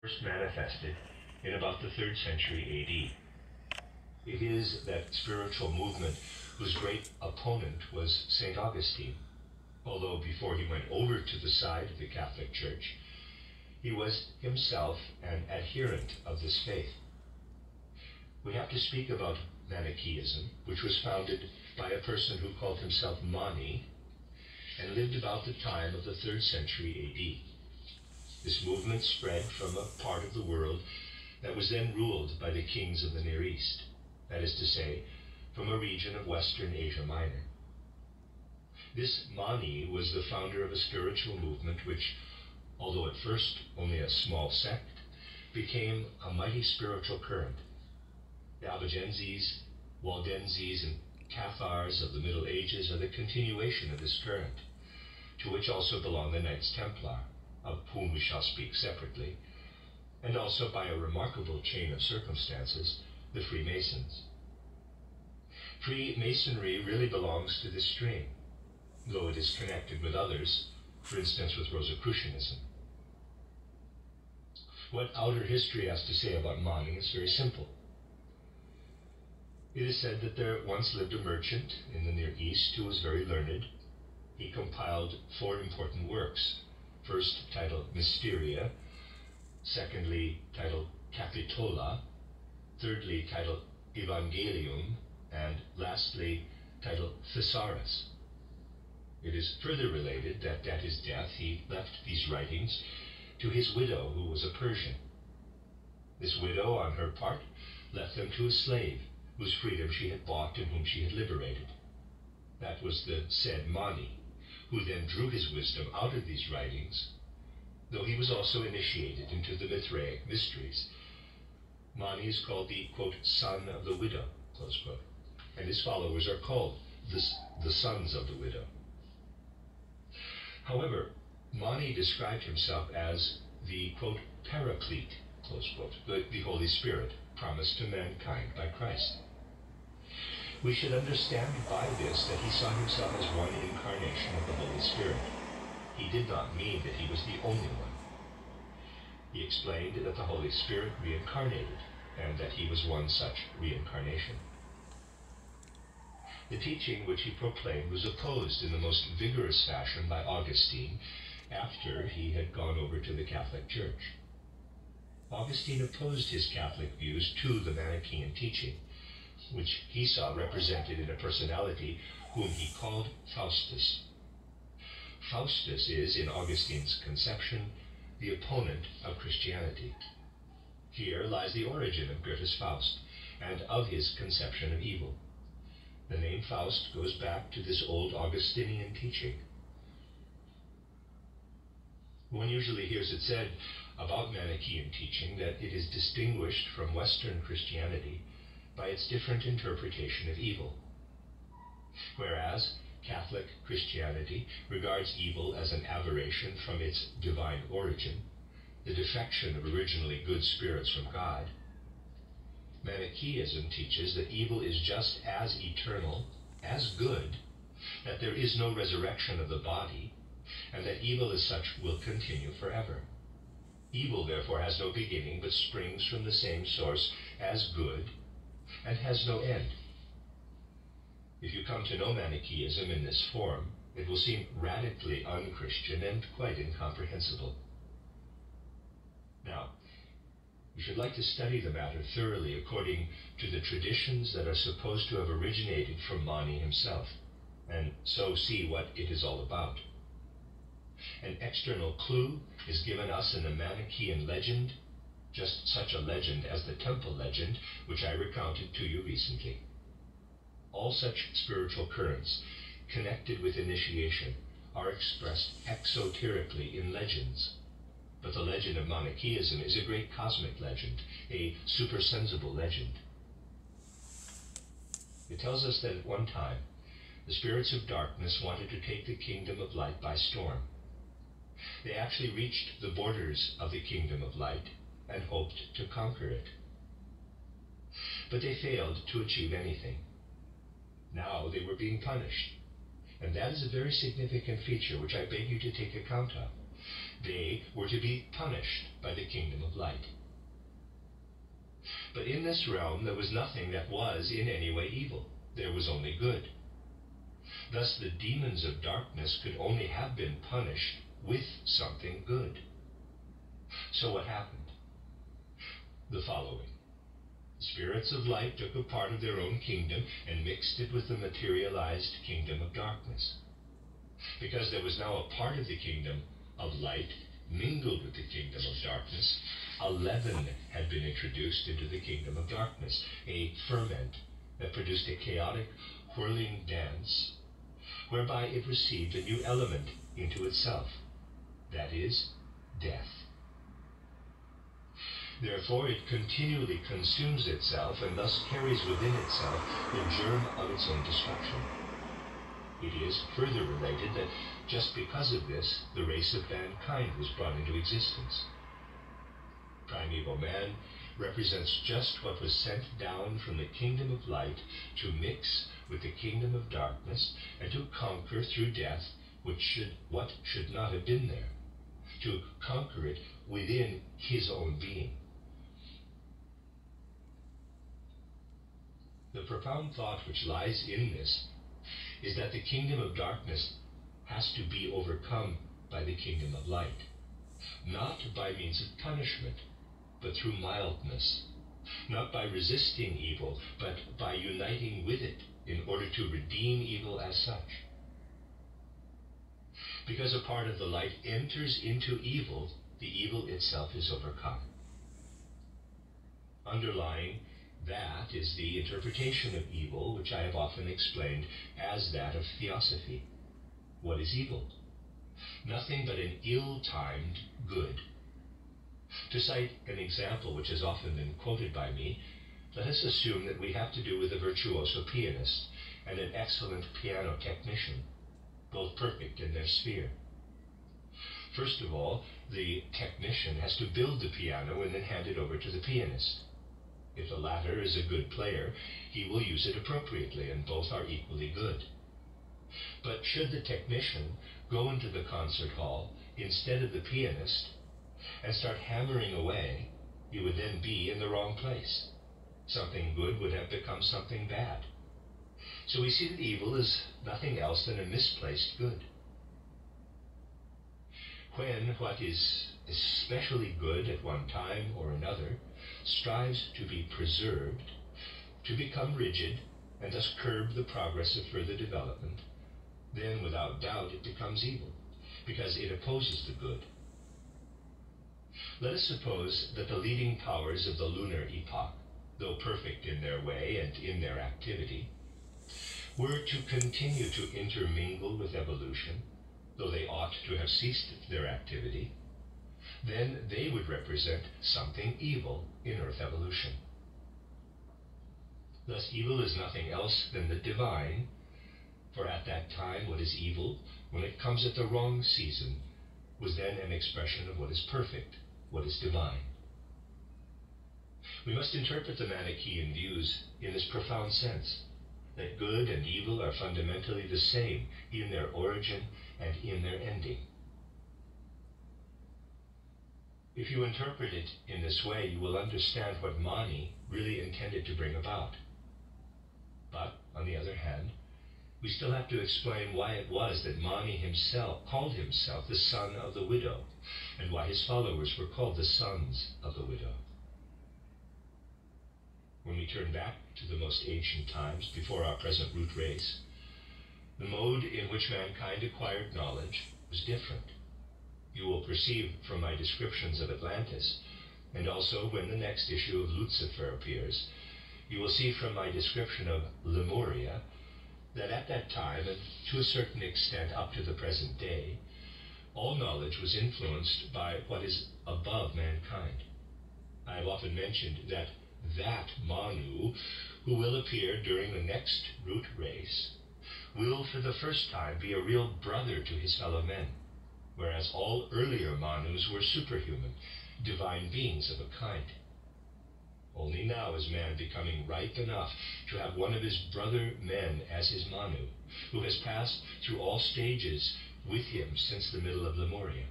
first manifested in about the 3rd century AD. It is that spiritual movement whose great opponent was St. Augustine, although before he went over to the side of the Catholic Church, he was himself an adherent of this faith. We have to speak about Manichaeism, which was founded by a person who called himself Mani and lived about the time of the 3rd century AD. This movement spread from a part of the world that was then ruled by the kings of the Near East, that is to say, from a region of Western Asia Minor. This Mani was the founder of a spiritual movement which, although at first only a small sect, became a mighty spiritual current. The Albigenses, Waldenses, and Cathars of the Middle Ages are the continuation of this current, to which also belong the Knights Templar, of whom we shall speak separately, and also, by a remarkable chain of circumstances, the Freemasons. Freemasonry really belongs to this strain, though it is connected with others, for instance with Rosicrucianism. What outer history has to say about Mani is very simple. It is said that there once lived a merchant in the Near East who was very learned. He compiled 4 important works, first titled Mysteria, secondly titled Capitola, thirdly titled Evangelium, and lastly titled Thesaurus. It is further related that at his death he left these writings to his widow, who was a Persian. This widow, on her part, left them to a slave, whose freedom she had bought and whom she had liberated. That was the said Mani, who then drew his wisdom out of these writings, though he was also initiated into the Mithraic mysteries. Mani is called the, quote, son of the widow, close quote, and his followers are called the sons of the widow. However, Mani described himself as the, quote, paraclete, close quote, the Holy Spirit promised to mankind by Christ. We should understand by this that he saw himself as one incarnation of the Holy Spirit. He did not mean that he was the only one. He explained that the Holy Spirit reincarnated, and that he was one such reincarnation. The teaching which he proclaimed was opposed in the most vigorous fashion by Augustine after he had gone over to the Catholic Church. Augustine opposed his Catholic views to the Manichaean teaching, which he saw represented in a personality whom he called Faustus. Faustus is, in Augustine's conception, the opponent of Christianity. Here lies the origin of Goethe's Faust, and of his conception of evil. The name Faust goes back to this old Augustinian teaching. One usually hears it said about Manichaean teaching that it is distinguished from Western Christianity by its different interpretation of evil. Whereas Catholic Christianity regards evil as an aberration from its divine origin, the defection of originally good spirits from God, Manichaeism teaches that evil is just as eternal, as good, that there is no resurrection of the body, and that evil as such will continue forever. Evil, therefore, has no beginning, but springs from the same source as good, and has no end. If you come to know Manichaeism in this form, it will seem radically unchristian and quite incomprehensible. Now, we should like to study the matter thoroughly according to the traditions that are supposed to have originated from Mani himself, and so see what it is all about. An external clue is given us in the Manichaean legend, just such a legend as the temple legend, which I recounted to you recently. All such spiritual currents connected with initiation are expressed exoterically in legends. But the legend of Manichaeism is a great cosmic legend, a supersensible legend. It tells us that at one time, the spirits of darkness wanted to take the kingdom of light by storm. They actually reached the borders of the kingdom of light and hoped to conquer it. But they failed to achieve anything. Now they were being punished, and that is a very significant feature which I beg you to take account of. They were to be punished by the kingdom of light. But in this realm there was nothing that was in any way evil. There was only good. Thus the demons of darkness could only have been punished with something good. So what happened? The following. Spirits of light took a part of their own kingdom and mixed it with the materialized kingdom of darkness. Because there was now a part of the kingdom of light mingled with the kingdom of darkness, a leaven had been introduced into the kingdom of darkness, a ferment that produced a chaotic, whirling dance, whereby it received a new element into itself, that is, death. Therefore it continually consumes itself and thus carries within itself the germ of its own destruction. It is further related that just because of this, the race of mankind was brought into existence. Primeval man represents just what was sent down from the kingdom of light to mix with the kingdom of darkness and to conquer through death what should not have been there, to conquer it within his own being. The profound thought which lies in this is that the kingdom of darkness has to be overcome by the kingdom of light, not by means of punishment, but through mildness, not by resisting evil, but by uniting with it in order to redeem evil as such. Because a part of the light enters into evil, the evil itself is overcome. Underlying that is the interpretation of evil, which I have often explained as that of theosophy. What is evil? Nothing but an ill-timed good. To cite an example which has often been quoted by me, let us assume that we have to do with a virtuoso pianist and an excellent piano technician, both perfect in their sphere. First of all, the technician has to build the piano and then hand it over to the pianist. If the latter is a good player, he will use it appropriately, and both are equally good. But should the technician go into the concert hall instead of the pianist and start hammering away, he would then be in the wrong place. Something good would have become something bad. So we see that evil is nothing else than a misplaced good. When what is especially good at one time or another strives to be preserved, to become rigid, and thus curb the progress of further development, then without doubt it becomes evil, because it opposes the good. Let us suppose that the leading powers of the lunar epoch, though perfect in their way and in their activity, were to continue to intermingle with evolution, though they ought to have ceased their activity. Then they would represent something evil in Earth evolution. Thus evil is nothing else than the divine, for at that time what is evil, when it comes at the wrong season, was then an expression of what is perfect, what is divine. We must interpret the Manichaean views in this profound sense, that good and evil are fundamentally the same in their origin and in their ending. If you interpret it in this way, you will understand what Mani really intended to bring about. But, on the other hand, we still have to explain why it was that Mani himself called himself the son of the widow, and why his followers were called the sons of the widow. When we turn back to the most ancient times, before our present root race, the mode in which mankind acquired knowledge was different. You will perceive from my descriptions of Atlantis, and also when the next issue of Lucifer appears, you will see from my description of Lemuria, that at that time, and to a certain extent up to the present day, all knowledge was influenced by what is above mankind. I have often mentioned that Manu, who will appear during the next root race, will for the first time be a real brother to his fellow men, whereas all earlier Manus were superhuman, divine beings of a kind. Only now is man becoming ripe enough to have one of his brother men as his Manu, who has passed through all stages with him since the middle of Lemuria.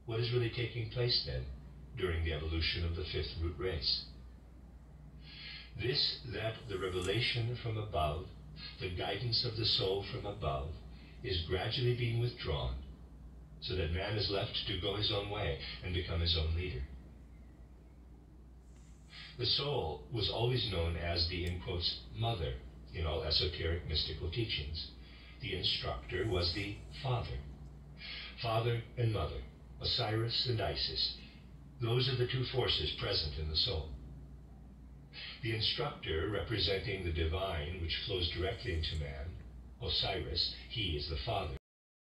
What is really taking place then during the evolution of the fifth root race? This, that the revelation from above, the guidance of the soul from above, is gradually being withdrawn, so that man is left to go his own way and become his own leader. The soul was always known as the, in quotes, mother in all esoteric mystical teachings. The instructor was the father. Father and mother, Osiris and Isis, those are the two forces present in the soul. The instructor, representing the divine which flows directly into man, Osiris, he is the father.